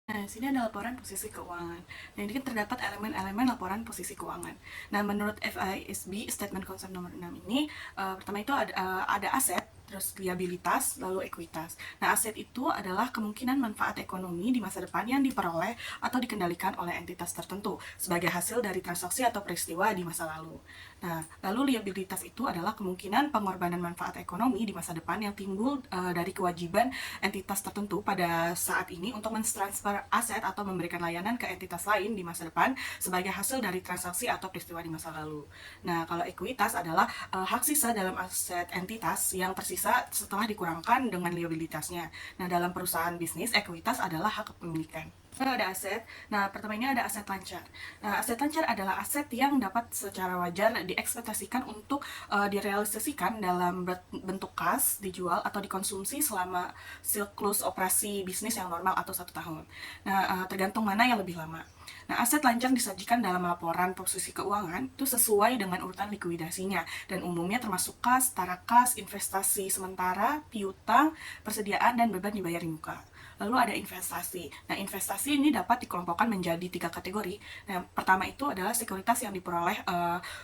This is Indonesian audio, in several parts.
Nah, di sini ada laporan posisi keuangan. Nah, ini kan terdapat elemen-elemen laporan posisi keuangan. Nah, menurut FISB, Statement Concern nomor 6 ini, pertama itu ada aset, terus liabilitas, lalu ekuitas. Nah, aset itu adalah kemungkinan manfaat ekonomi di masa depan yang diperoleh atau dikendalikan oleh entitas tertentu sebagai hasil dari transaksi atau peristiwa di masa lalu. Nah, lalu liabilitas itu adalah kemungkinan pengorbanan manfaat ekonomi di masa depan yang timbul dari kewajiban entitas tertentu pada saat ini untuk mentransfer aset atau memberikan layanan ke entitas lain di masa depan sebagai hasil dari transaksi atau peristiwa di masa lalu. Nah, kalau ekuitas adalah hak sisa dalam aset entitas yang tersisa setelah dikurangkan dengan liabilitasnya. Nah, dalam perusahaan bisnis, ekuitas adalah hak kepemilikan. Ada aset. Nah, pertama ini ada aset lancar. Nah, aset lancar adalah aset yang dapat secara wajar diekspektasikan untuk direalisasikan dalam bentuk kas, dijual, atau dikonsumsi selama siklus operasi bisnis yang normal atau 1 tahun. Nah, tergantung mana yang lebih lama. Nah, aset lancar disajikan dalam laporan posisi keuangan itu sesuai dengan urutan likuidasinya dan umumnya termasuk kas, setara kas, investasi sementara, piutang, persediaan, dan beban dibayar di muka. Lalu ada investasi. Nah, investasi ini dapat dikelompokkan menjadi 3 kategori. Nah, pertama itu adalah sekuritas yang diperoleh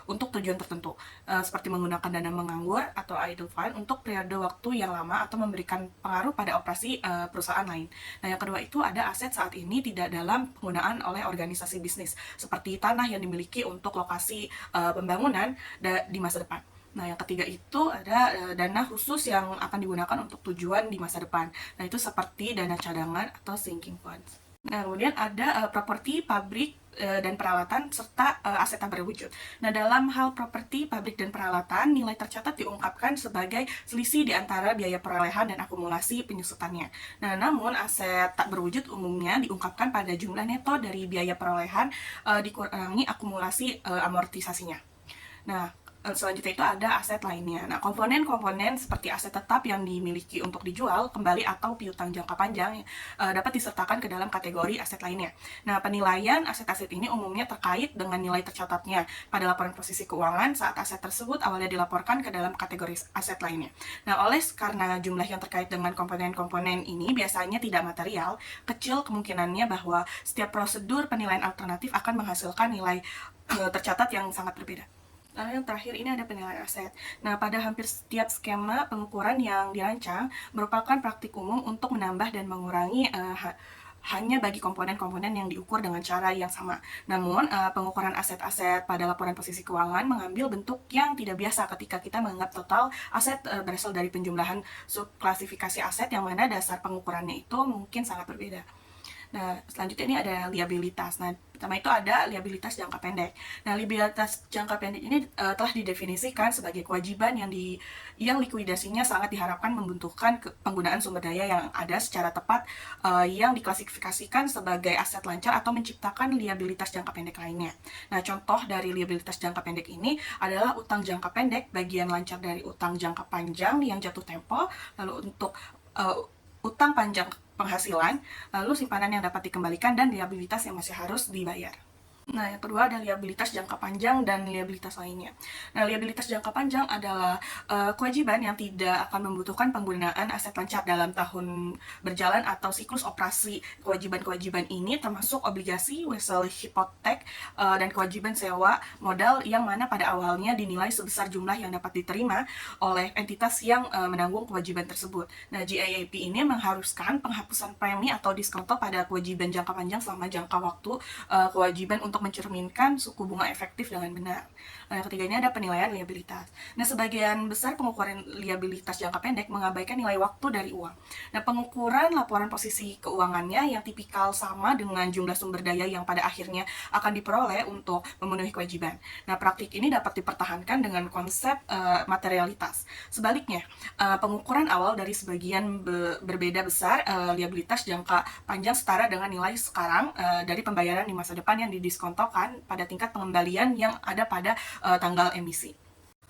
untuk tujuan tertentu, seperti menggunakan dana menganggur atau idle fund untuk periode waktu yang lama atau memberikan pengaruh pada operasi perusahaan lain. Nah, yang kedua itu ada aset saat ini tidak dalam penggunaan oleh organisasi bisnis, seperti tanah yang dimiliki untuk lokasi pembangunan di masa depan. Nah, yang ketiga itu ada dana khusus yang akan digunakan untuk tujuan di masa depan. Nah, itu seperti dana cadangan atau sinking funds. Nah, kemudian ada properti, pabrik, dan peralatan, serta aset tak berwujud. Nah, dalam hal properti, pabrik, dan peralatan, nilai tercatat diungkapkan sebagai selisih di antara biaya perolehan dan akumulasi penyusutannya. Nah, namun aset tak berwujud umumnya diungkapkan pada jumlah neto dari biaya perolehan dikurangi akumulasi amortisasinya. Nah, selanjutnya itu ada aset lainnya. Nah, komponen-komponen seperti aset tetap yang dimiliki untuk dijual kembali atau piutang jangka panjang dapat disertakan ke dalam kategori aset lainnya. Nah, penilaian aset-aset ini umumnya terkait dengan nilai tercatatnya pada laporan posisi keuangan saat aset tersebut awalnya dilaporkan ke dalam kategori aset lainnya. Nah, karena jumlah yang terkait dengan komponen-komponen ini biasanya tidak material, kecil kemungkinannya bahwa setiap prosedur penilaian alternatif akan menghasilkan nilai tercatat yang sangat berbeda. Lalu yang terakhir ini ada penilaian aset. Nah, pada hampir setiap skema pengukuran yang dirancang merupakan praktik umum untuk menambah dan mengurangi hanya bagi komponen-komponen yang diukur dengan cara yang sama. Namun, pengukuran aset-aset pada laporan posisi keuangan mengambil bentuk yang tidak biasa ketika kita menganggap total aset berasal dari penjumlahan subklasifikasi aset yang mana dasar pengukurannya itu mungkin sangat berbeda. Nah, selanjutnya ini ada liabilitas. Nah, pertama itu ada liabilitas jangka pendek. Nah, liabilitas jangka pendek ini telah didefinisikan sebagai kewajiban yang likuidasinya sangat diharapkan membutuhkan penggunaan sumber daya yang ada secara tepat yang diklasifikasikan sebagai aset lancar atau menciptakan liabilitas jangka pendek lainnya. Nah, contoh dari liabilitas jangka pendek ini adalah utang jangka pendek, bagian lancar dari utang jangka panjang yang jatuh tempo, lalu untuk utang panjang penghasilan, lalu simpanan yang dapat dikembalikan, dan liabilitas yang masih harus dibayar. Nah, yang kedua ada liabilitas jangka panjang dan liabilitas lainnya. Nah, liabilitas jangka panjang adalah kewajiban yang tidak akan membutuhkan penggunaan aset lancar dalam tahun berjalan atau siklus operasi. Kewajiban-kewajiban ini termasuk obligasi, wesel hipotek, dan kewajiban sewa modal yang mana pada awalnya dinilai sebesar jumlah yang dapat diterima oleh entitas yang menanggung kewajiban tersebut. Nah, GAAP ini mengharuskan penghapusan premi atau diskonto pada kewajiban jangka panjang selama jangka waktu kewajiban untuk mencerminkan suku bunga efektif dengan benar. Nah, yang ketiga ini ada penilaian liabilitas. Nah, sebagian besar pengukuran liabilitas jangka pendek mengabaikan nilai waktu dari uang. Nah, pengukuran laporan posisi keuangannya yang tipikal sama dengan jumlah sumber daya yang pada akhirnya akan diperoleh untuk memenuhi kewajiban. Nah, praktik ini dapat dipertahankan dengan konsep materialitas. Sebaliknya, pengukuran awal dari sebagian berbeda besar liabilitas jangka panjang setara dengan nilai sekarang dari pembayaran di masa depan yang didiskontokan pada tingkat pengembalian yang ada pada tanggal emisi.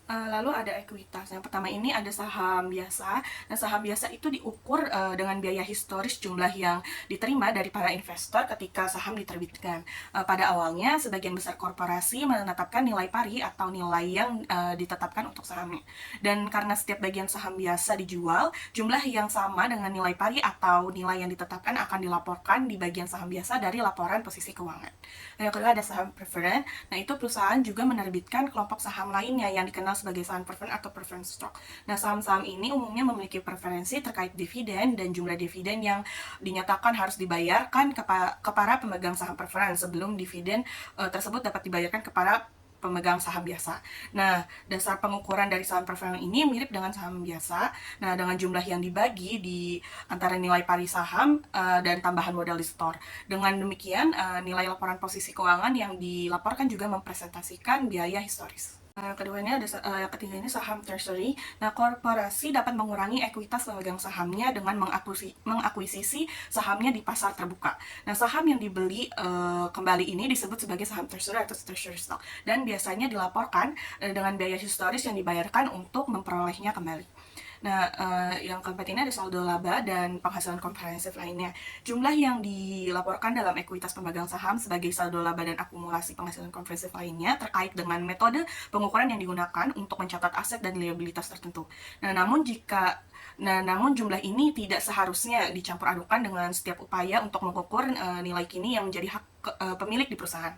Lalu ada ekuitas. Yang pertama ini ada saham biasa. Nah, saham biasa itu diukur dengan biaya historis jumlah yang diterima dari para investor ketika saham diterbitkan. Pada awalnya, sebagian besar korporasi menetapkan nilai pari atau nilai yang ditetapkan untuk sahamnya. Dan karena setiap bagian saham biasa dijual, jumlah yang sama dengan nilai pari atau nilai yang ditetapkan akan dilaporkan di bagian saham biasa dari laporan posisi keuangan. Yang kedua ada saham preferen. Nah, itu perusahaan juga menerbitkan kelompok saham lainnya yang dikenal sebagai saham preferen atau preference stock. Nah, saham-saham ini umumnya memiliki preferensi terkait dividen dan jumlah dividen yang dinyatakan harus dibayarkan ke para pemegang saham preferen sebelum dividen tersebut dapat dibayarkan kepada pemegang saham biasa. Nah, dasar pengukuran dari saham preferen ini mirip dengan saham biasa. Nah, dengan jumlah yang dibagi di antara nilai pari saham dan tambahan modal di store. Dengan demikian, nilai laporan posisi keuangan yang dilaporkan juga mempresentasikan biaya historis. Yang ketiga ini saham treasury. Nah, korporasi dapat mengurangi ekuitas pemegang sahamnya dengan mengakuisisi sahamnya di pasar terbuka. Nah, saham yang dibeli kembali ini disebut sebagai saham treasury atau treasury stock dan biasanya dilaporkan dengan biaya historis yang dibayarkan untuk memperolehnya kembali. Nah, yang keempat ini ada saldo laba dan penghasilan komprehensif lainnya. Jumlah yang dilaporkan dalam ekuitas pemegang saham sebagai saldo laba dan akumulasi penghasilan komprehensif lainnya terkait dengan metode pengukuran yang digunakan untuk mencatat aset dan liabilitas tertentu. Namun jumlah ini tidak seharusnya dicampur adukan dengan setiap upaya untuk mengukur nilai kini yang menjadi hak pemilik di perusahaan.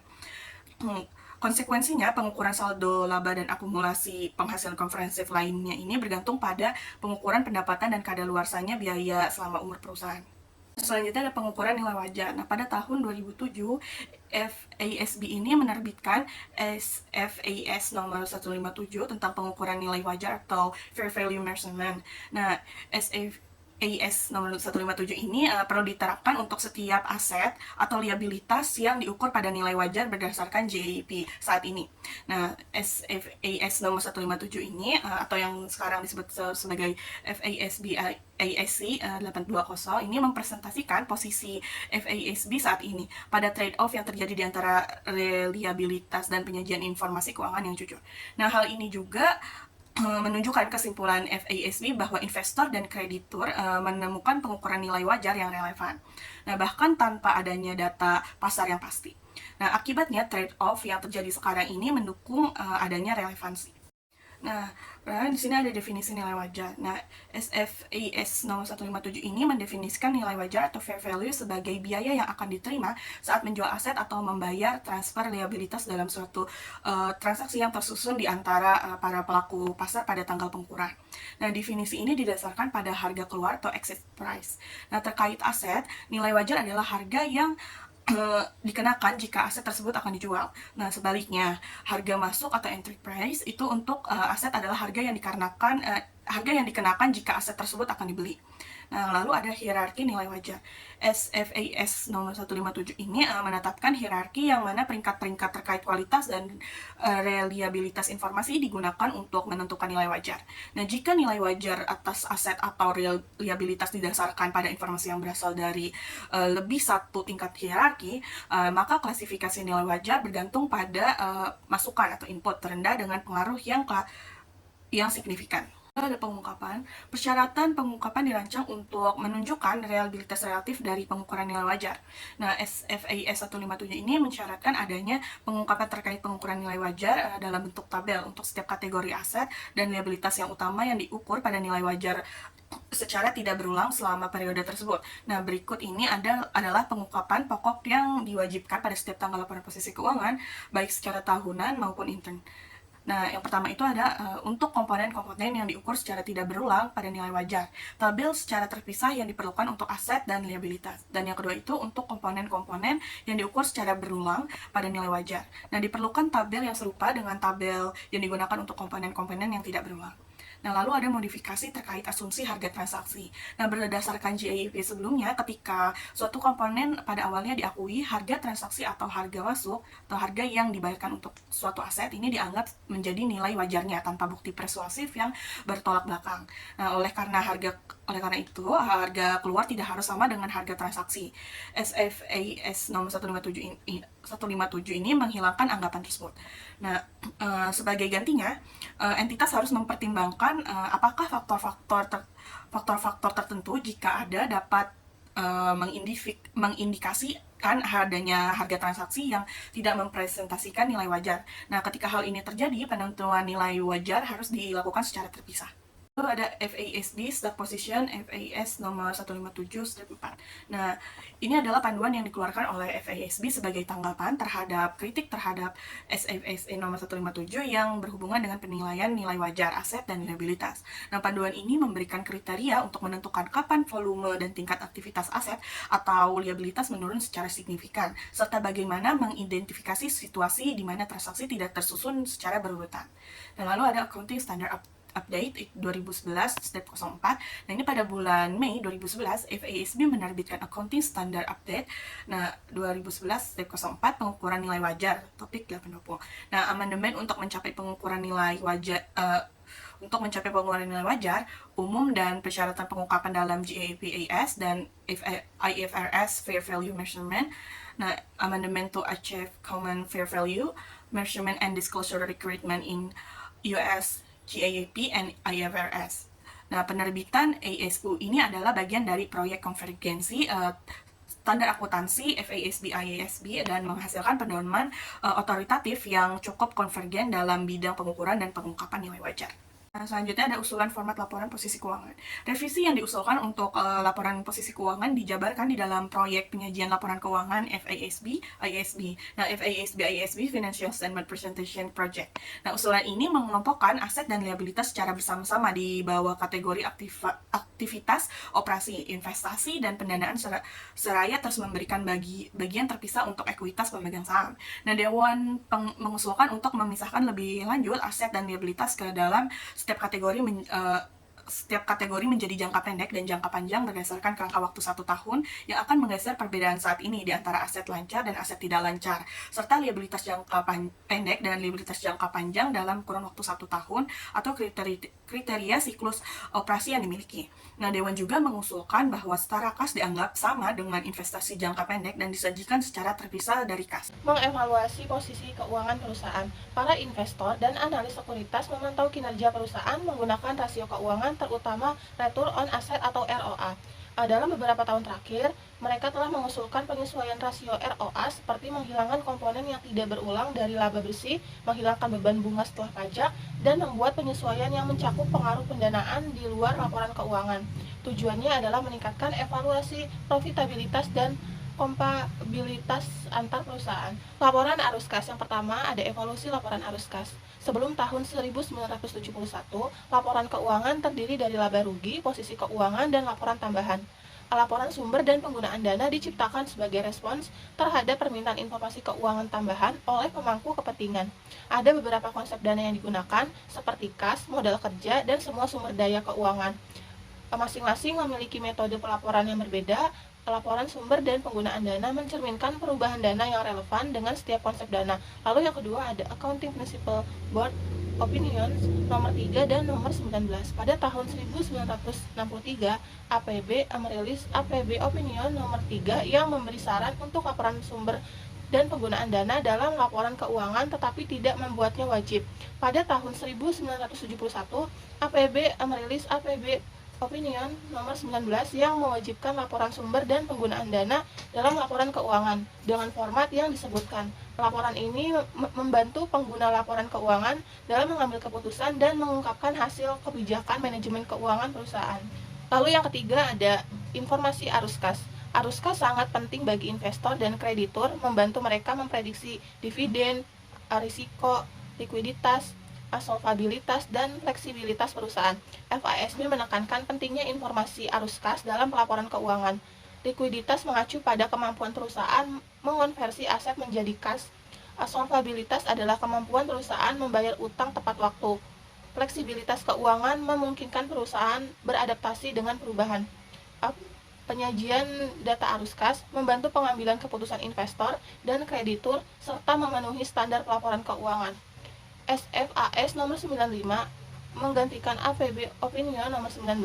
Konsekuensinya, pengukuran saldo laba dan akumulasi penghasilan komprehensif lainnya ini bergantung pada pengukuran pendapatan dan kadaluarsanya biaya selama umur perusahaan. Selanjutnya ada pengukuran nilai wajar. Nah, pada tahun 2007, FASB ini menerbitkan FAS nomor 157 tentang pengukuran nilai wajar atau Fair Value Measurement. Nah, AS nomor 157 ini perlu diterapkan untuk setiap aset atau liabilitas yang diukur pada nilai wajar berdasarkan JAP saat ini. Nah, AS nomor 157 ini atau yang sekarang disebut sebagai FASB ASC 820 ini mempresentasikan posisi FASB saat ini pada trade-off yang terjadi di antara reliabilitas dan penyajian informasi keuangan yang jujur. Nah, hal ini juga menunjukkan kesimpulan FASB bahwa investor dan kreditur menemukan pengukuran nilai wajar yang relevan. Nah, bahkan tanpa adanya data pasar yang pasti. Nah, akibatnya trade-off yang terjadi sekarang ini mendukung adanya relevansi. Nah, di sini ada definisi nilai wajar. Nah, SFAS nomor 157 ini mendefinisikan nilai wajar atau fair value sebagai biaya yang akan diterima saat menjual aset atau membayar transfer liabilitas dalam suatu transaksi yang tersusun di antara para pelaku pasar pada tanggal pengukuran. Nah, definisi ini didasarkan pada harga keluar atau exit price. Nah, terkait aset, nilai wajar adalah harga yang dikenakan jika aset tersebut akan dijual. Nah, sebaliknya, harga masuk atau entry price itu untuk aset adalah harga yang dikenakan jika aset tersebut akan dibeli. Nah, lalu ada hierarki nilai wajar. SFAS nomor 157 ini menetapkan hierarki yang mana peringkat-peringkat terkait kualitas dan reliabilitas informasi digunakan untuk menentukan nilai wajar. Nah, jika nilai wajar atas aset atau reliabilitas didasarkan pada informasi yang berasal dari lebih satu tingkat hierarki, maka klasifikasi nilai wajar bergantung pada masukan atau input terendah dengan pengaruh yang signifikan. Ada pengungkapan. Persyaratan pengungkapan dirancang untuk menunjukkan reliabilitas relatif dari pengukuran nilai wajar. Nah, SFAS 157 ini mensyaratkan adanya pengungkapan terkait pengukuran nilai wajar dalam bentuk tabel untuk setiap kategori aset dan liabilitas yang utama yang diukur pada nilai wajar secara tidak berulang selama periode tersebut. Nah, berikut ini adalah pengungkapan pokok yang diwajibkan pada setiap tanggal laporan posisi keuangan, baik secara tahunan maupun intern. Nah, yang pertama itu ada untuk komponen-komponen yang diukur secara tidak berulang pada nilai wajar. Tabel secara terpisah yang diperlukan untuk aset dan liabilitas. Dan yang kedua itu untuk komponen-komponen yang diukur secara berulang pada nilai wajar. Nah, diperlukan tabel yang serupa dengan tabel yang digunakan untuk komponen-komponen yang tidak berulang. Nah, lalu ada modifikasi terkait asumsi harga transaksi. Nah, berdasarkan GAAP sebelumnya, ketika suatu komponen pada awalnya diakui, harga transaksi atau harga masuk, atau harga yang dibayarkan untuk suatu aset ini dianggap menjadi nilai wajarnya tanpa bukti persuasif yang bertolak belakang. Nah, oleh karena harga Oleh karena itu, harga keluar tidak harus sama dengan harga transaksi. SFAS nomor 157 ini menghilangkan anggapan tersebut. Nah, sebagai gantinya, entitas harus mempertimbangkan apakah faktor-faktor tertentu jika ada dapat mengindikasikan adanya harga transaksi yang tidak mempresentasikan nilai wajar. Nah, ketika hal ini terjadi, penentuan nilai wajar harus dilakukan secara terpisah. Lalu ada FASB, Stock Position, FAS nomor 157/4. Nah, ini adalah panduan yang dikeluarkan oleh FASB sebagai tanggapan terhadap kritik terhadap SFSA nomor 157 yang berhubungan dengan penilaian nilai wajar aset dan liabilitas. Nah, panduan ini memberikan kriteria untuk menentukan kapan volume dan tingkat aktivitas aset atau liabilitas menurun secara signifikan, serta bagaimana mengidentifikasi situasi di mana transaksi tidak tersusun secara berurutan. Dan lalu ada Accounting Standard Update 2011 step 04. Nah, ini pada bulan Mei 2011 FASB menerbitkan Accounting Standard Update. Nah, 2011 step 04 pengukuran nilai wajar topik 820. Nah, amandemen untuk mencapai pengukuran nilai wajar umum dan persyaratan pengungkapan dalam GAAP dan IFRS Fair Value Measurement. Nah, amendment to achieve common fair value measurement and disclosure requirement in US GAAP and IFRS. Nah, penerbitan ASU ini adalah bagian dari proyek konvergensi standar akuntansi FASB IASB dan menghasilkan pedoman otoritatif yang cukup konvergen dalam bidang pengukuran dan pengungkapan nilai wajar. Nah, selanjutnya ada usulan format laporan posisi keuangan. Revisi yang diusulkan untuk laporan posisi keuangan dijabarkan di dalam proyek penyajian laporan keuangan FASB IASB. Nah, FASB IASB Financial Statement Presentation Project. Nah, usulan ini mengelompokkan aset dan liabilitas secara bersama-sama di bawah kategori aktivitas, operasi, investasi, dan pendanaan seraya terus memberikan bagian terpisah untuk ekuitas pemegang saham. Nah, Dewan mengusulkan untuk memisahkan lebih lanjut aset dan liabilitas ke dalam setiap kategori menjadi jangka pendek dan jangka panjang berdasarkan kerangka waktu 1 tahun yang akan menggeser perbedaan saat ini di antara aset lancar dan aset tidak lancar, serta liabilitas jangka pendek dan liabilitas jangka panjang dalam kurun waktu 1 tahun atau kriteria siklus operasi yang dimiliki. Nah, Dewan juga mengusulkan bahwa setara kas dianggap sama dengan investasi jangka pendek dan disajikan secara terpisah dari kas. Mengevaluasi posisi keuangan perusahaan. Para investor dan analis sekuritas memantau kinerja perusahaan menggunakan rasio keuangan terutama Return on Asset atau ROA. Dalam beberapa tahun terakhir, mereka telah mengusulkan penyesuaian rasio ROA seperti menghilangkan komponen yang tidak berulang dari laba bersih, menghilangkan beban bunga setelah pajak, dan membuat penyesuaian yang mencakup pengaruh pendanaan di luar laporan keuangan. Tujuannya adalah meningkatkan evaluasi profitabilitas dan kompabilitas antar perusahaan. Laporan arus kas. Yang pertama ada evaluasi laporan arus kas. Sebelum tahun 1971, laporan keuangan terdiri dari laba rugi, posisi keuangan, dan laporan tambahan. Laporan sumber dan penggunaan dana diciptakan sebagai respons terhadap permintaan informasi keuangan tambahan oleh pemangku kepentingan. Ada beberapa konsep dana yang digunakan, seperti kas, modal kerja, dan semua sumber daya keuangan. Masing-masing memiliki metode pelaporan yang berbeda. Laporan sumber dan penggunaan dana mencerminkan perubahan dana yang relevan dengan setiap konsep dana. Lalu yang kedua ada Accounting Principle Board Opinions nomor 3 dan nomor 19. Pada tahun 1963, APB merilis APB Opinion nomor 3 yang memberi saran untuk laporan sumber dan penggunaan dana dalam laporan keuangan tetapi tidak membuatnya wajib. Pada tahun 1971, APB merilis APB Opinion nomor 19 yang mewajibkan laporan sumber dan penggunaan dana dalam laporan keuangan dengan format yang disebutkan. Laporan ini membantu pengguna laporan keuangan dalam mengambil keputusan dan mengungkapkan hasil kebijakan manajemen keuangan perusahaan. Lalu yang ketiga ada informasi arus kas. Arus kas sangat penting bagi investor dan kreditur, membantu mereka memprediksi dividen, risiko, likuiditas, solvabilitas, dan fleksibilitas perusahaan. FASB menekankan pentingnya informasi arus kas dalam pelaporan keuangan. Likuiditas mengacu pada kemampuan perusahaan mengonversi aset menjadi kas. Solvabilitas adalah kemampuan perusahaan membayar utang tepat waktu. Fleksibilitas keuangan memungkinkan perusahaan beradaptasi dengan perubahan. Penyajian data arus kas membantu pengambilan keputusan investor dan kreditur serta memenuhi standar pelaporan keuangan. SFAS nomor 95 menggantikan APB Opinion nomor 19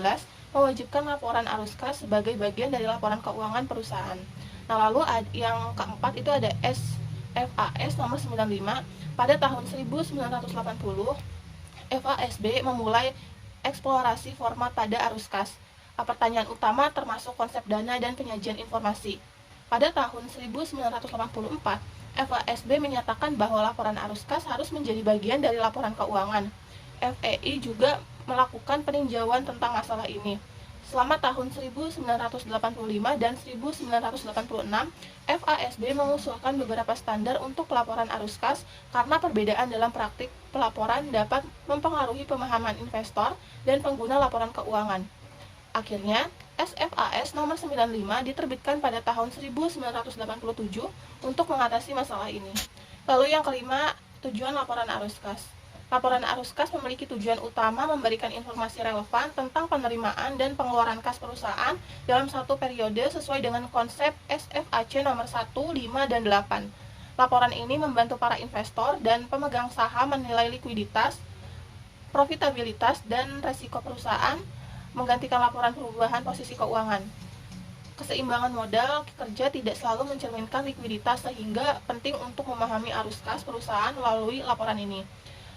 mewajibkan laporan arus kas sebagai bagian dari laporan keuangan perusahaan. Nah, lalu yang keempat itu ada SFAS nomor 95. Pada tahun 1980, FASB memulai eksplorasi format pada arus kas. Pertanyaan utama termasuk konsep dana dan penyajian informasi. Pada tahun 1984, FASB menyatakan bahwa laporan arus kas harus menjadi bagian dari laporan keuangan. FEI juga melakukan peninjauan tentang masalah ini. Selama tahun 1985 dan 1986, FASB mengusulkan beberapa standar untuk pelaporan arus kas karena perbedaan dalam praktik pelaporan dapat mempengaruhi pemahaman investor dan pengguna laporan keuangan. Akhirnya, SFAS nomor 95 diterbitkan pada tahun 1987 untuk mengatasi masalah ini. Lalu yang kelima, tujuan laporan arus kas. Laporan arus kas memiliki tujuan utama memberikan informasi relevan tentang penerimaan dan pengeluaran kas perusahaan dalam satu periode sesuai dengan konsep SFAC nomor 1, 5, dan 8. Laporan ini membantu para investor dan pemegang saham menilai likuiditas, profitabilitas, dan resiko perusahaan, menggantikan laporan perubahan posisi keuangan. Keseimbangan modal kerja tidak selalu mencerminkan likuiditas, sehingga penting untuk memahami arus kas perusahaan melalui laporan ini.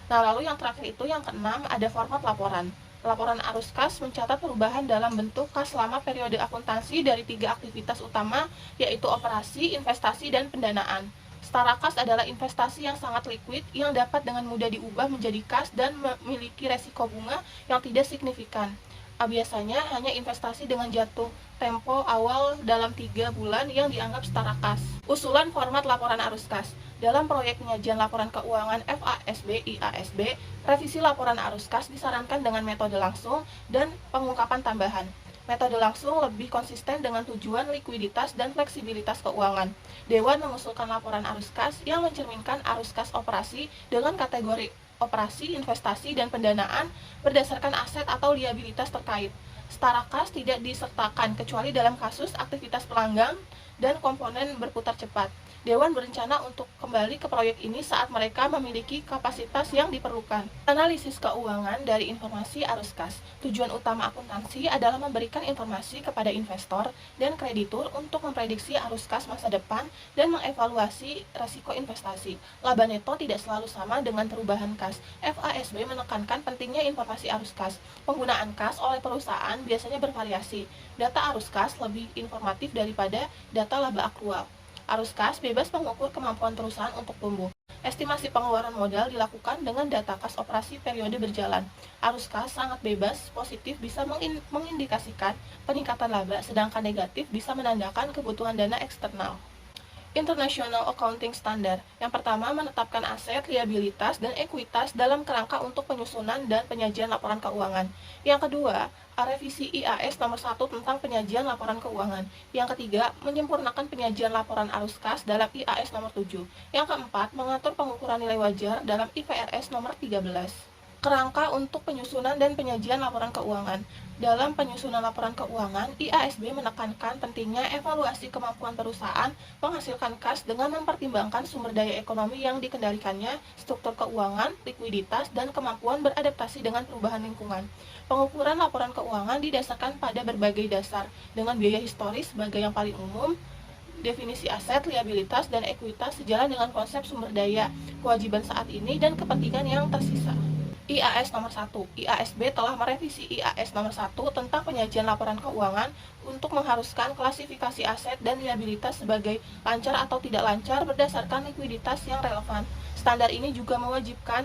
Nah, lalu yang terakhir itu yang keenam, ada format laporan. Laporan arus kas mencatat perubahan dalam bentuk kas selama periode akuntansi dari 3 aktivitas utama, yaitu operasi, investasi, dan pendanaan. Setara kas adalah investasi yang sangat liquid yang dapat dengan mudah diubah menjadi kas dan memiliki resiko bunga yang tidak signifikan. Biasanya hanya investasi dengan jatuh tempo awal dalam 3 bulan yang dianggap setara kas. Usulan format laporan arus kas. Dalam proyek penyajian laporan keuangan FASB IASB, revisi laporan arus kas disarankan dengan metode langsung dan pengungkapan tambahan. Metode langsung lebih konsisten dengan tujuan likuiditas dan fleksibilitas keuangan. Dewan mengusulkan laporan arus kas yang mencerminkan arus kas operasi dengan kategori operasi, investasi, dan pendanaan berdasarkan aset atau liabilitas terkait. Setara kas tidak disertakan kecuali dalam kasus aktivitas pelanggan dan komponen berputar cepat. Dewan berencana untuk kembali ke proyek ini saat mereka memiliki kapasitas yang diperlukan. Analisis keuangan dari informasi arus kas. Tujuan utama akuntansi adalah memberikan informasi kepada investor dan kreditur untuk memprediksi arus kas masa depan dan mengevaluasi risiko investasi. Laba neto tidak selalu sama dengan perubahan kas. FASB menekankan pentingnya informasi arus kas. Penggunaan kas oleh perusahaan biasanya bervariasi. Data arus kas lebih informatif daripada data laba akrual. Arus kas bebas mengukur kemampuan perusahaan untuk tumbuh. Estimasi pengeluaran modal dilakukan dengan data kas operasi periode berjalan. Arus kas sangat bebas, positif bisa mengindikasikan peningkatan laba, sedangkan negatif bisa menandakan kebutuhan dana eksternal. International Accounting Standard. Yang pertama, menetapkan aset, liabilitas, dan ekuitas dalam kerangka untuk penyusunan dan penyajian laporan keuangan. Yang kedua, revisi IAS nomor 1 tentang penyajian laporan keuangan. Yang ketiga, menyempurnakan penyajian laporan arus kas dalam IAS nomor 7. Yang keempat, mengatur pengukuran nilai wajar dalam IFRS nomor 13. Kerangka untuk penyusunan dan penyajian laporan keuangan. Dalam penyusunan laporan keuangan, IASB menekankan pentingnya evaluasi kemampuan perusahaan menghasilkan kas dengan mempertimbangkan sumber daya ekonomi yang dikendalikannya, struktur keuangan, likuiditas, dan kemampuan beradaptasi dengan perubahan lingkungan. Pengukuran laporan keuangan didasarkan pada berbagai dasar, dengan biaya historis sebagai yang paling umum, definisi aset, liabilitas, dan ekuitas sejalan dengan konsep sumber daya, kewajiban saat ini, dan kepentingan yang tersisa. IAS nomor 1. IASB telah merevisi IAS nomor 1 tentang penyajian laporan keuangan untuk mengharuskan klasifikasi aset dan liabilitas sebagai lancar atau tidak lancar berdasarkan likuiditas yang relevan. Standar ini juga mewajibkan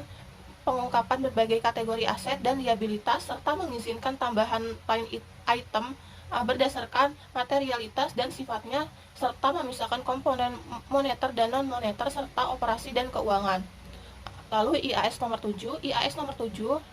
pengungkapan berbagai kategori aset dan liabilitas serta mengizinkan tambahan line item berdasarkan materialitas dan sifatnya serta memisahkan komponen moneter dan non-moneter serta operasi dan keuangan. Lalu IAS nomor 7,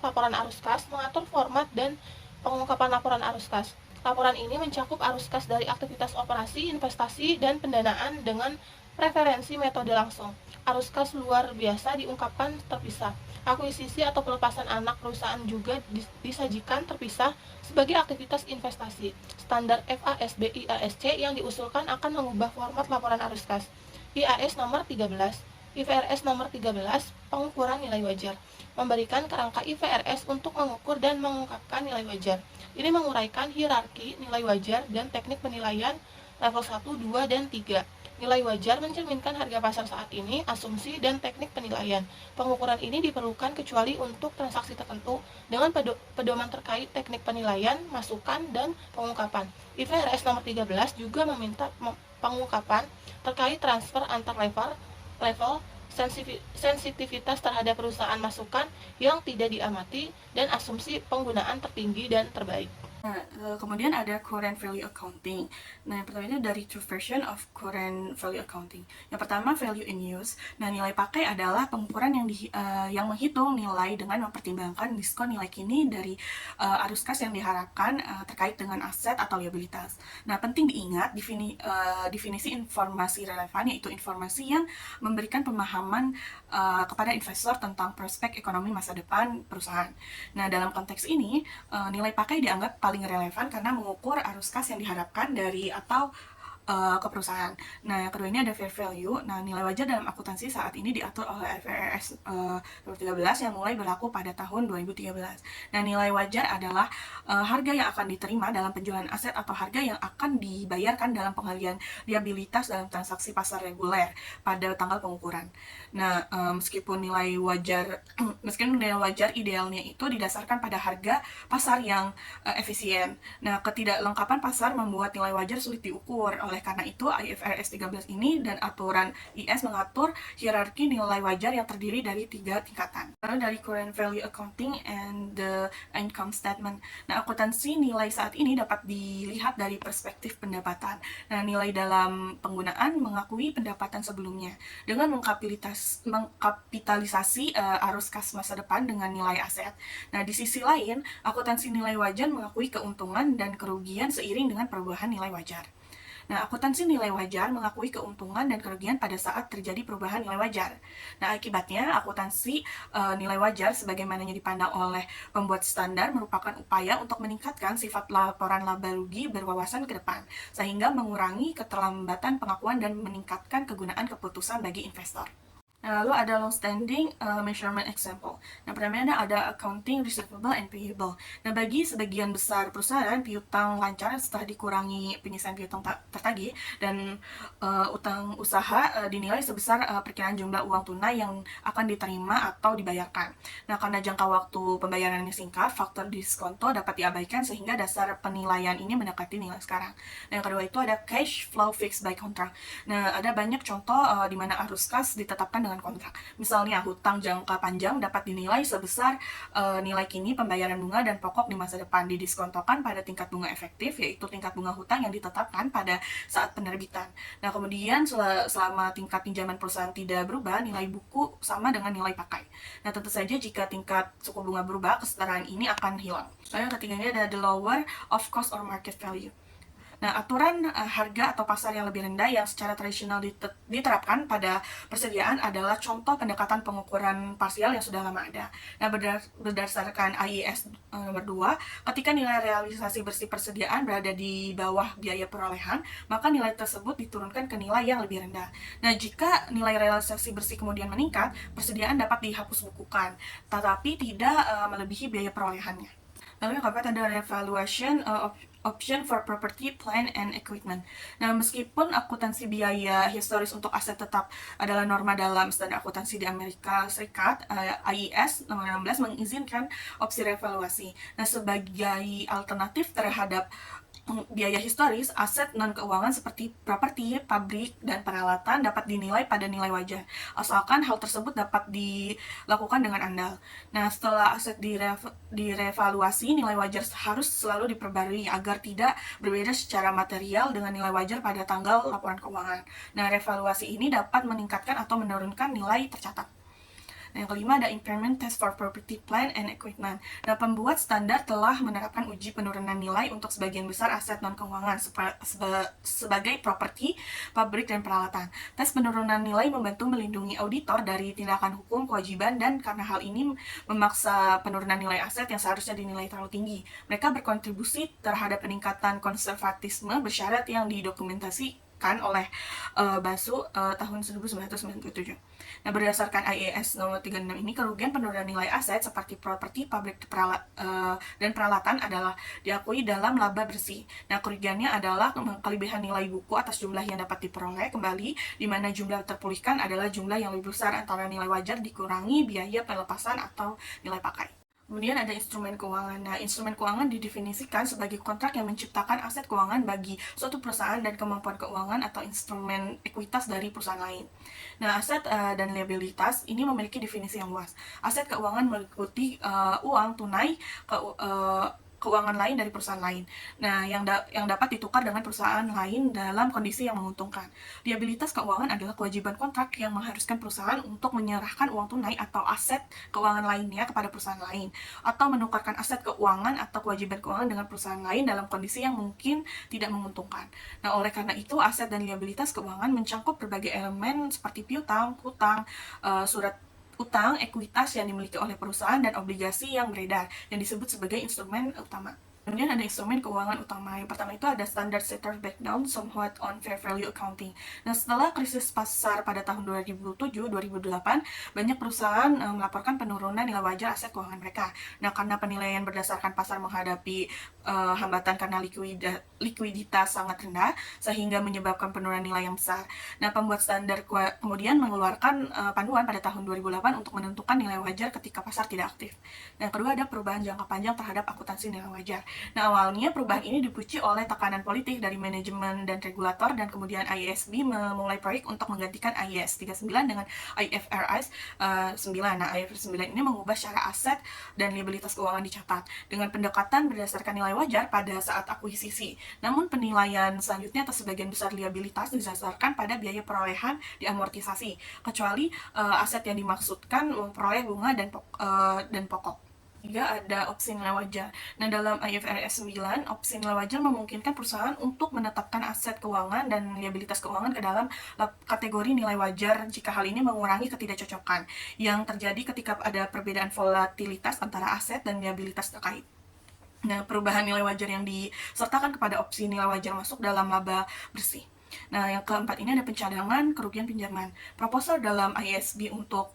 laporan arus kas mengatur format dan pengungkapan laporan arus kas. Laporan ini mencakup arus kas dari aktivitas operasi, investasi, dan pendanaan dengan preferensi metode langsung. Arus kas luar biasa diungkapkan terpisah. Akuisisi atau pelepasan anak perusahaan juga disajikan terpisah sebagai aktivitas investasi. Standar FASB IASC yang diusulkan akan mengubah format laporan arus kas. IAS nomor 13. IFRS nomor 13, pengukuran nilai wajar, memberikan kerangka IFRS untuk mengukur dan mengungkapkan nilai wajar. Ini menguraikan hierarki nilai wajar dan teknik penilaian level 1, 2, dan 3. Nilai wajar mencerminkan harga pasar saat ini, asumsi, dan teknik penilaian. Pengukuran ini diperlukan kecuali untuk transaksi tertentu dengan pedoman terkait teknik penilaian, masukan, dan pengungkapan. IFRS nomor 13 juga meminta pengungkapan terkait transfer antar level, sensitivitas terhadap perusahaan masukan yang tidak diamati, dan asumsi penggunaan tertinggi dan terbaik. Nah, kemudian ada current value accounting. Nah, yang pertama itu dari two version of current value accounting. Yang pertama value in use. Nah, nilai pakai adalah pengukuran yang menghitung nilai dengan mempertimbangkan diskon nilai kini dari arus kas yang diharapkan terkait dengan aset atau liabilitas. Nah, penting diingat definisi informasi relevan, yaitu informasi yang memberikan pemahaman kepada investor tentang prospek ekonomi masa depan perusahaan. Nah, dalam konteks ini nilai pakai dianggap paling relevan karena mengukur arus kas yang diharapkan dari atau ke perusahaan. Nah, yang kedua ini ada fair value. Nah, nilai wajar dalam akuntansi saat ini diatur oleh IFRS 13 yang mulai berlaku pada tahun 2013. Nah, nilai wajar adalah harga yang akan diterima dalam penjualan aset atau harga yang akan dibayarkan dalam pengalihan liabilitas dalam transaksi pasar reguler pada tanggal pengukuran. Nah, meskipun nilai wajar idealnya itu didasarkan pada harga pasar yang efisien. Nah, ketidaklengkapan pasar membuat nilai wajar sulit diukur. Oleh karena itu, IFRS 13 ini dan aturan IS mengatur hierarki nilai wajar yang terdiri dari 3 tingkatan. Lalu dari current value accounting and the income statement. Nah, akuntansi nilai saat ini dapat dilihat dari perspektif pendapatan. Nah, nilai dalam penggunaan mengakui pendapatan sebelumnya dengan mengkapitalisasi arus kas masa depan dengan nilai aset. Nah, di sisi lain, akuntansi nilai wajar mengakui keuntungan dan kerugian seiring dengan perubahan nilai wajar. Nah, akuntansi nilai wajar mengakui keuntungan dan kerugian pada saat terjadi perubahan nilai wajar. Nah, akibatnya akuntansi nilai wajar sebagaimana yang dipandang oleh pembuat standar merupakan upaya untuk meningkatkan sifat laporan laba rugi berwawasan ke depan, sehingga mengurangi keterlambatan pengakuan dan meningkatkan kegunaan keputusan bagi investor. Nah, lalu ada long standing measurement example. Nah, pertamanya ada accounting receivable and payable. Nah, bagi sebagian besar perusahaan, piutang lancar setelah dikurangi penyelesaian piutang tertagih dan utang usaha dinilai sebesar perkiraan jumlah uang tunai yang akan diterima atau dibayarkan. Nah, karena jangka waktu pembayarannya singkat, faktor diskonto dapat diabaikan sehingga dasar penilaian ini mendekati nilai sekarang. Nah, yang kedua itu ada cash flow fixed by contract. Nah, ada banyak contoh di mana arus kas ditetapkan dengan kontrak. Misalnya, hutang jangka panjang dapat dinilai sebesar nilai kini pembayaran bunga dan pokok di masa depan didiskontokan pada tingkat bunga efektif, yaitu tingkat bunga hutang yang ditetapkan pada saat penerbitan. Nah, kemudian selama tingkat pinjaman perusahaan tidak berubah, nilai buku sama dengan nilai pakai. Nah, tentu saja jika tingkat suku bunga berubah, kesetaraan ini akan hilang. Lalu yang ketiganya ada the lower of cost or market value. Nah, aturan harga atau pasar yang lebih rendah yang secara tradisional diterapkan pada persediaan adalah contoh pendekatan pengukuran parsial yang sudah lama ada. Nah, berdasarkan IAS nomor 2, ketika nilai realisasi bersih persediaan berada di bawah biaya perolehan, maka nilai tersebut diturunkan ke nilai yang lebih rendah. Nah, jika nilai realisasi bersih kemudian meningkat, persediaan dapat dihapus bukukan, tetapi tidak melebihi biaya perolehannya. Lalu yang keempat ada revaluation option for property, plant, and equipment. Nah, meskipun akuntansi biaya historis untuk aset tetap adalah norma dalam standar akuntansi di Amerika Serikat, IAS nomor 16 mengizinkan opsi revaluasi. Nah, sebagai alternatif terhadap biaya historis, aset non-keuangan seperti properti, pabrik, dan peralatan dapat dinilai pada nilai wajar, asalkan hal tersebut dapat dilakukan dengan andal. Nah, setelah aset direvaluasi, nilai wajar harus selalu diperbarui agar tidak berbeda secara material dengan nilai wajar pada tanggal laporan keuangan. Nah, revaluasi ini dapat meningkatkan atau menurunkan nilai tercatat. Nah, yang kelima ada impairment test for property, plant, and equipment. Nah, pembuat standar telah menerapkan uji penurunan nilai untuk sebagian besar aset non-keuangan sebagai properti, pabrik, dan peralatan. Tes penurunan nilai membantu melindungi auditor dari tindakan hukum kewajiban dan karena hal ini memaksa penurunan nilai aset yang seharusnya dinilai terlalu tinggi. Mereka berkontribusi terhadap peningkatan konservatisme bersyarat yang didokumentasi kan oleh Basu tahun 1997. Nah, berdasarkan IAS nomor 36 ini, kerugian penurunan nilai aset seperti properti, pabrik dan peralatan adalah diakui dalam laba bersih. Nah, kerugiannya adalah kelebihan nilai buku atas jumlah yang dapat diperoleh kembali, di mana jumlah terpulihkan adalah jumlah yang lebih besar antara nilai wajar dikurangi biaya pelepasan atau nilai pakai. Kemudian ada instrumen keuangan. Nah, instrumen keuangan didefinisikan sebagai kontrak yang menciptakan aset keuangan bagi suatu perusahaan dan kemampuan keuangan atau instrumen ekuitas dari perusahaan lain. Nah, aset dan liabilitas ini memiliki definisi yang luas. Aset keuangan meliputi uang tunai, keuangan lain dari perusahaan lain. Nah, yang dapat ditukar dengan perusahaan lain dalam kondisi yang menguntungkan. Liabilitas keuangan adalah kewajiban kontrak yang mengharuskan perusahaan untuk menyerahkan uang tunai atau aset keuangan lainnya kepada perusahaan lain, atau menukarkan aset keuangan atau kewajiban keuangan dengan perusahaan lain dalam kondisi yang mungkin tidak menguntungkan. Nah, oleh karena itu, aset dan liabilitas keuangan mencakup berbagai elemen seperti piutang, hutang, surat utang, ekuitas yang dimiliki oleh perusahaan, dan obligasi yang beredar yang disebut sebagai instrumen utama. Kemudian ada instrumen keuangan utama. Yang pertama itu ada Standard Settled Breakdown Somewhat on Fair Value Accounting. Nah, setelah krisis pasar pada tahun 2007-2008, banyak perusahaan melaporkan penurunan nilai wajar aset keuangan mereka. Nah, karena penilaian berdasarkan pasar menghadapi hambatan karena likuiditas sangat rendah, sehingga menyebabkan penurunan nilai yang besar. Nah, pembuat standar kemudian mengeluarkan panduan pada tahun 2008 untuk menentukan nilai wajar ketika pasar tidak aktif. Dan kedua, ada perubahan jangka panjang terhadap akuntansi nilai wajar. Nah, awalnya perubahan ini dipicu oleh tekanan politik dari manajemen dan regulator, dan kemudian IASB memulai proyek untuk menggantikan IAS 39 dengan IFRS 9. Nah, IFRS 9 ini mengubah cara aset dan liabilitas keuangan dicatat dengan pendekatan berdasarkan nilai wajar pada saat akuisisi. Namun, penilaian selanjutnya atas sebagian besar liabilitas didasarkan pada biaya perolehan diamortisasi, kecuali aset yang dimaksudkan memperoleh bunga dan pokok. Juga ada opsi nilai wajar. Nah, dalam IFRS 9, opsi nilai wajar memungkinkan perusahaan untuk menetapkan aset keuangan dan liabilitas keuangan ke dalam kategori nilai wajar jika hal ini mengurangi ketidakcocokan yang terjadi ketika ada perbedaan volatilitas antara aset dan liabilitas terkait. Nah, perubahan nilai wajar yang disertakan kepada opsi nilai wajar masuk dalam laba bersih. Nah, yang keempat ini ada pencadangan kerugian pinjaman. Proposal dalam IASB untuk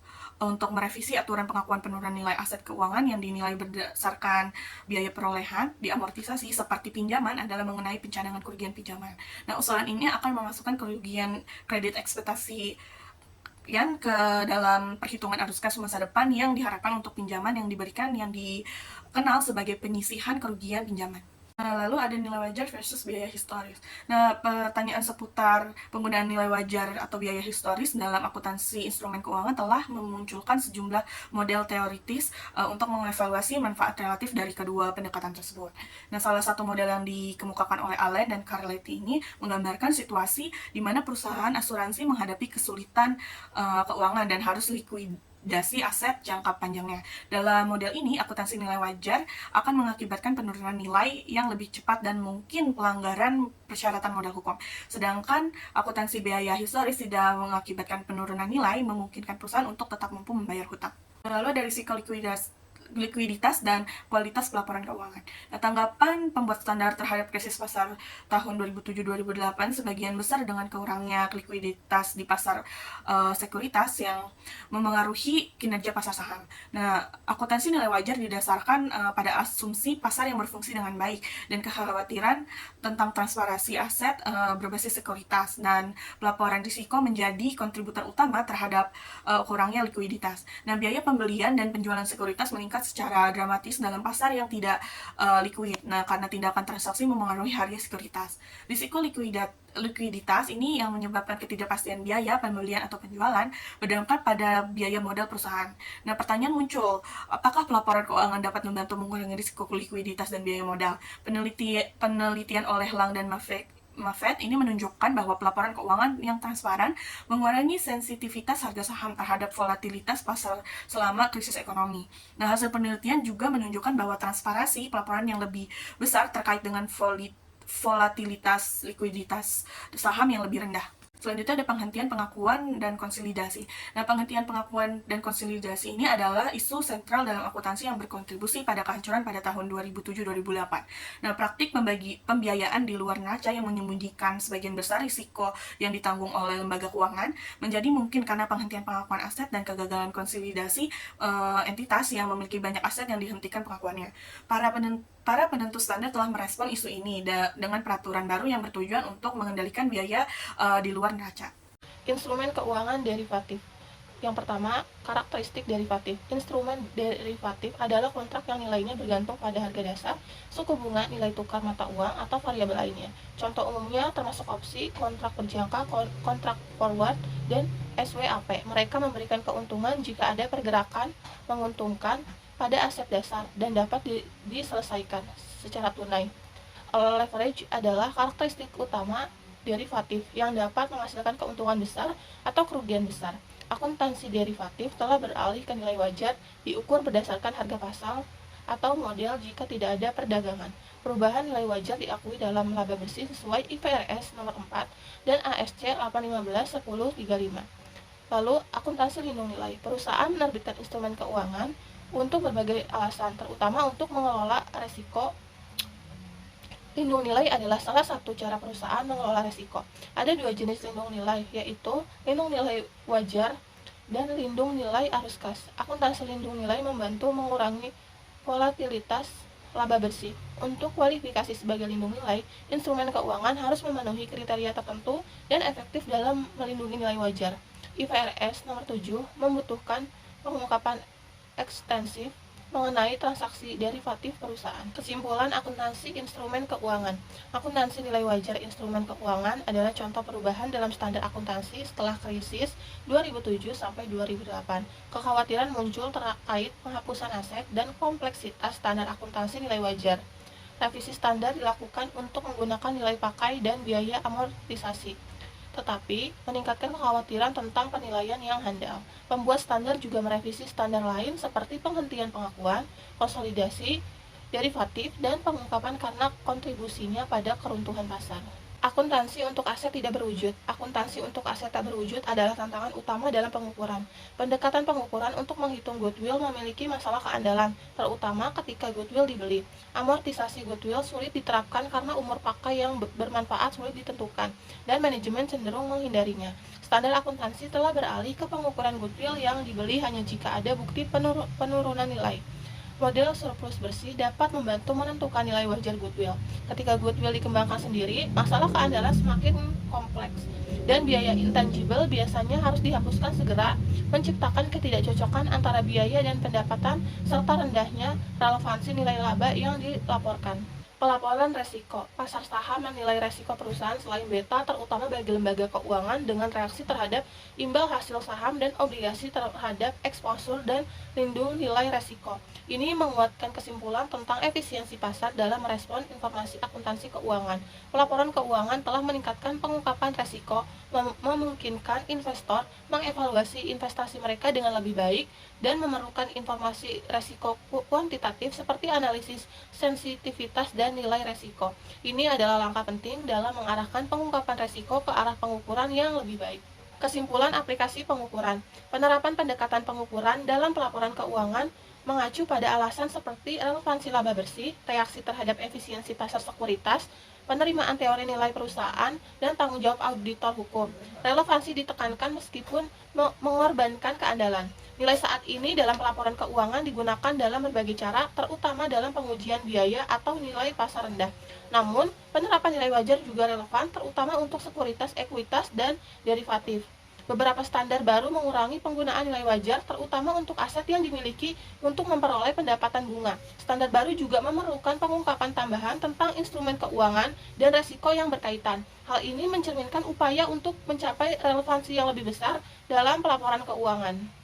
merevisi aturan pengakuan penurunan nilai aset keuangan yang dinilai berdasarkan biaya perolehan diamortisasi seperti pinjaman adalah mengenai pencadangan kerugian pinjaman. Nah, usulan ini akan memasukkan kerugian kredit ekspektasi yang ke dalam perhitungan arus kas masa depan yang diharapkan untuk pinjaman yang diberikan yang dikenal sebagai penyisihan kerugian pinjaman. Nah, lalu ada nilai wajar versus biaya historis. Nah, pertanyaan seputar penggunaan nilai wajar atau biaya historis dalam akuntansi instrumen keuangan telah memunculkan sejumlah model teoritis untuk mengevaluasi manfaat relatif dari kedua pendekatan tersebut. Nah, salah satu model yang dikemukakan oleh Allen dan Carletti ini menggambarkan situasi di mana perusahaan asuransi menghadapi kesulitan keuangan dan harus liquidasi aset jangka panjangnya. Dalam model ini, akuntansi nilai wajar akan mengakibatkan penurunan nilai yang lebih cepat dan mungkin pelanggaran persyaratan modal hukum. Sedangkan akuntansi biaya historis tidak mengakibatkan penurunan nilai, memungkinkan perusahaan untuk tetap mampu membayar hutang. Lalu ada risiko likuiditas dan kualitas pelaporan keuangan. Nah, tanggapan pembuat standar terhadap krisis pasar tahun 2007-2008 sebagian besar dengan kurangnya likuiditas di pasar sekuritas yang memengaruhi kinerja pasar saham. Nah, akuntansi nilai wajar didasarkan pada asumsi pasar yang berfungsi dengan baik dan kekhawatiran tentang transparansi aset berbasis sekuritas, dan pelaporan risiko menjadi kontributor utama terhadap kurangnya likuiditas. Nah, biaya pembelian dan penjualan sekuritas meningkat secara dramatis dalam pasar yang tidak likuid. Nah, karena tindakan transaksi memengaruhi harga sekuritas. Risiko likuiditas ini yang menyebabkan ketidakpastian biaya pembelian atau penjualan berdampak pada biaya modal perusahaan. Nah, pertanyaan muncul, apakah pelaporan keuangan dapat membantu mengurangi risiko likuiditas dan biaya modal? Penelitian oleh Lang dan Maffett ini menunjukkan bahwa pelaporan keuangan yang transparan mengurangi sensitivitas harga saham terhadap volatilitas pasar selama krisis ekonomi. Nah, hasil penelitian juga menunjukkan bahwa transparansi pelaporan yang lebih besar terkait dengan volatilitas likuiditas saham yang lebih rendah. Selanjutnya ada penghentian pengakuan dan konsolidasi. Nah, penghentian pengakuan dan konsolidasi ini adalah isu sentral dalam akuntansi yang berkontribusi pada kehancuran pada tahun 2007-2008. Nah, praktik membagi pembiayaan di luar neraca yang menyembunyikan sebagian besar risiko yang ditanggung oleh lembaga keuangan menjadi mungkin karena penghentian pengakuan aset dan kegagalan konsolidasi entitas yang memiliki banyak aset yang dihentikan pengakuannya. Para penentu standar telah merespon isu ini dengan peraturan baru yang bertujuan untuk mengendalikan biaya di luar neraca. Instrumen keuangan derivatif. Yang pertama, karakteristik derivatif. Instrumen derivatif adalah kontrak yang nilainya bergantung pada harga dasar, suku bunga, nilai tukar mata uang, atau variabel lainnya. Contoh umumnya termasuk opsi, kontrak berjangka, kontrak forward, dan SWAP. Mereka memberikan keuntungan jika ada pergerakan menguntungkan pada aset dasar dan dapat diselesaikan secara tunai. Leverage adalah karakteristik utama derivatif yang dapat menghasilkan keuntungan besar atau kerugian besar. Akuntansi derivatif telah beralih ke nilai wajar diukur berdasarkan harga pasar atau model jika tidak ada perdagangan. Perubahan nilai wajar diakui dalam laba bersih sesuai IFRS nomor 4 dan ASC 815/1035. Lalu, akuntansi lindung nilai. Perusahaan menerbitkan instrumen keuangan untuk berbagai alasan, terutama untuk mengelola resiko. Lindung nilai adalah salah satu cara perusahaan mengelola risiko. Ada dua jenis lindung nilai, yaitu lindung nilai wajar dan lindung nilai arus kas. Akuntansi lindung nilai membantu mengurangi volatilitas laba bersih. Untuk kualifikasi sebagai lindung nilai, instrumen keuangan harus memenuhi kriteria tertentu dan efektif dalam melindungi nilai wajar. IFRS nomor 7 membutuhkan pengungkapan ekstensif mengenai transaksi derivatif perusahaan. Kesimpulan akuntansi instrumen keuangan. Akuntansi nilai wajar instrumen keuangan adalah contoh perubahan dalam standar akuntansi setelah krisis 2007 sampai 2008. Kekhawatiran muncul terkait penghapusan aset dan kompleksitas standar akuntansi nilai wajar. Revisi standar dilakukan untuk menggunakan nilai pakai dan biaya amortisasi, tetapi meningkatkan kekhawatiran tentang penilaian yang handal. Pembuat standar juga merevisi standar lain seperti penghentian pengakuan, konsolidasi, derivatif, dan pengungkapan karena kontribusinya pada keruntuhan pasar. Akuntansi untuk aset tidak berwujud. Akuntansi untuk aset tak berwujud adalah tantangan utama dalam pengukuran. Pendekatan pengukuran untuk menghitung goodwill memiliki masalah keandalan, terutama ketika goodwill dibeli. Amortisasi goodwill sulit diterapkan karena umur pakai yang bermanfaat sulit ditentukan, dan manajemen cenderung menghindarinya. Standar akuntansi telah beralih ke pengukuran goodwill yang dibeli hanya jika ada bukti penurunan nilai. Model surplus bersih dapat membantu menentukan nilai wajar goodwill. Ketika goodwill dikembangkan sendiri, masalah keandalan semakin kompleks, dan biaya intangible biasanya harus dihapuskan segera, menciptakan ketidakcocokan antara biaya dan pendapatan, serta rendahnya relevansi nilai laba yang dilaporkan. Pelaporan resiko. Pasar saham menilai resiko perusahaan selain beta, terutama bagi lembaga keuangan dengan reaksi terhadap imbal hasil saham dan obligasi terhadap eksposur dan lindung nilai resiko. Ini menguatkan kesimpulan tentang efisiensi pasar dalam merespon informasi akuntansi keuangan. Pelaporan keuangan telah meningkatkan pengungkapan resiko, memungkinkan investor mengevaluasi investasi mereka dengan lebih baik, dan memerlukan informasi resiko kuantitatif seperti analisis sensitivitas dan nilai resiko. Ini adalah langkah penting dalam mengarahkan pengungkapan resiko ke arah pengukuran yang lebih baik. Kesimpulan aplikasi pengukuran. Penerapan pendekatan pengukuran dalam pelaporan keuangan mengacu pada alasan seperti relevansi laba bersih, reaksi terhadap efisiensi pasar sekuritas, penerimaan teori nilai perusahaan, dan tanggung jawab auditor hukum. Relevansi ditekankan meskipun mengorbankan keandalan. Nilai saat ini dalam pelaporan keuangan digunakan dalam berbagai cara, terutama dalam pengujian biaya atau nilai pasar rendah. Namun, penerapan nilai wajar juga relevan, terutama untuk sekuritas, ekuitas, dan derivatif. Beberapa standar baru mengurangi penggunaan nilai wajar, terutama untuk aset yang dimiliki untuk memperoleh pendapatan bunga. Standar baru juga memerlukan pengungkapan tambahan tentang instrumen keuangan dan resiko yang berkaitan. Hal ini mencerminkan upaya untuk mencapai relevansi yang lebih besar dalam pelaporan keuangan.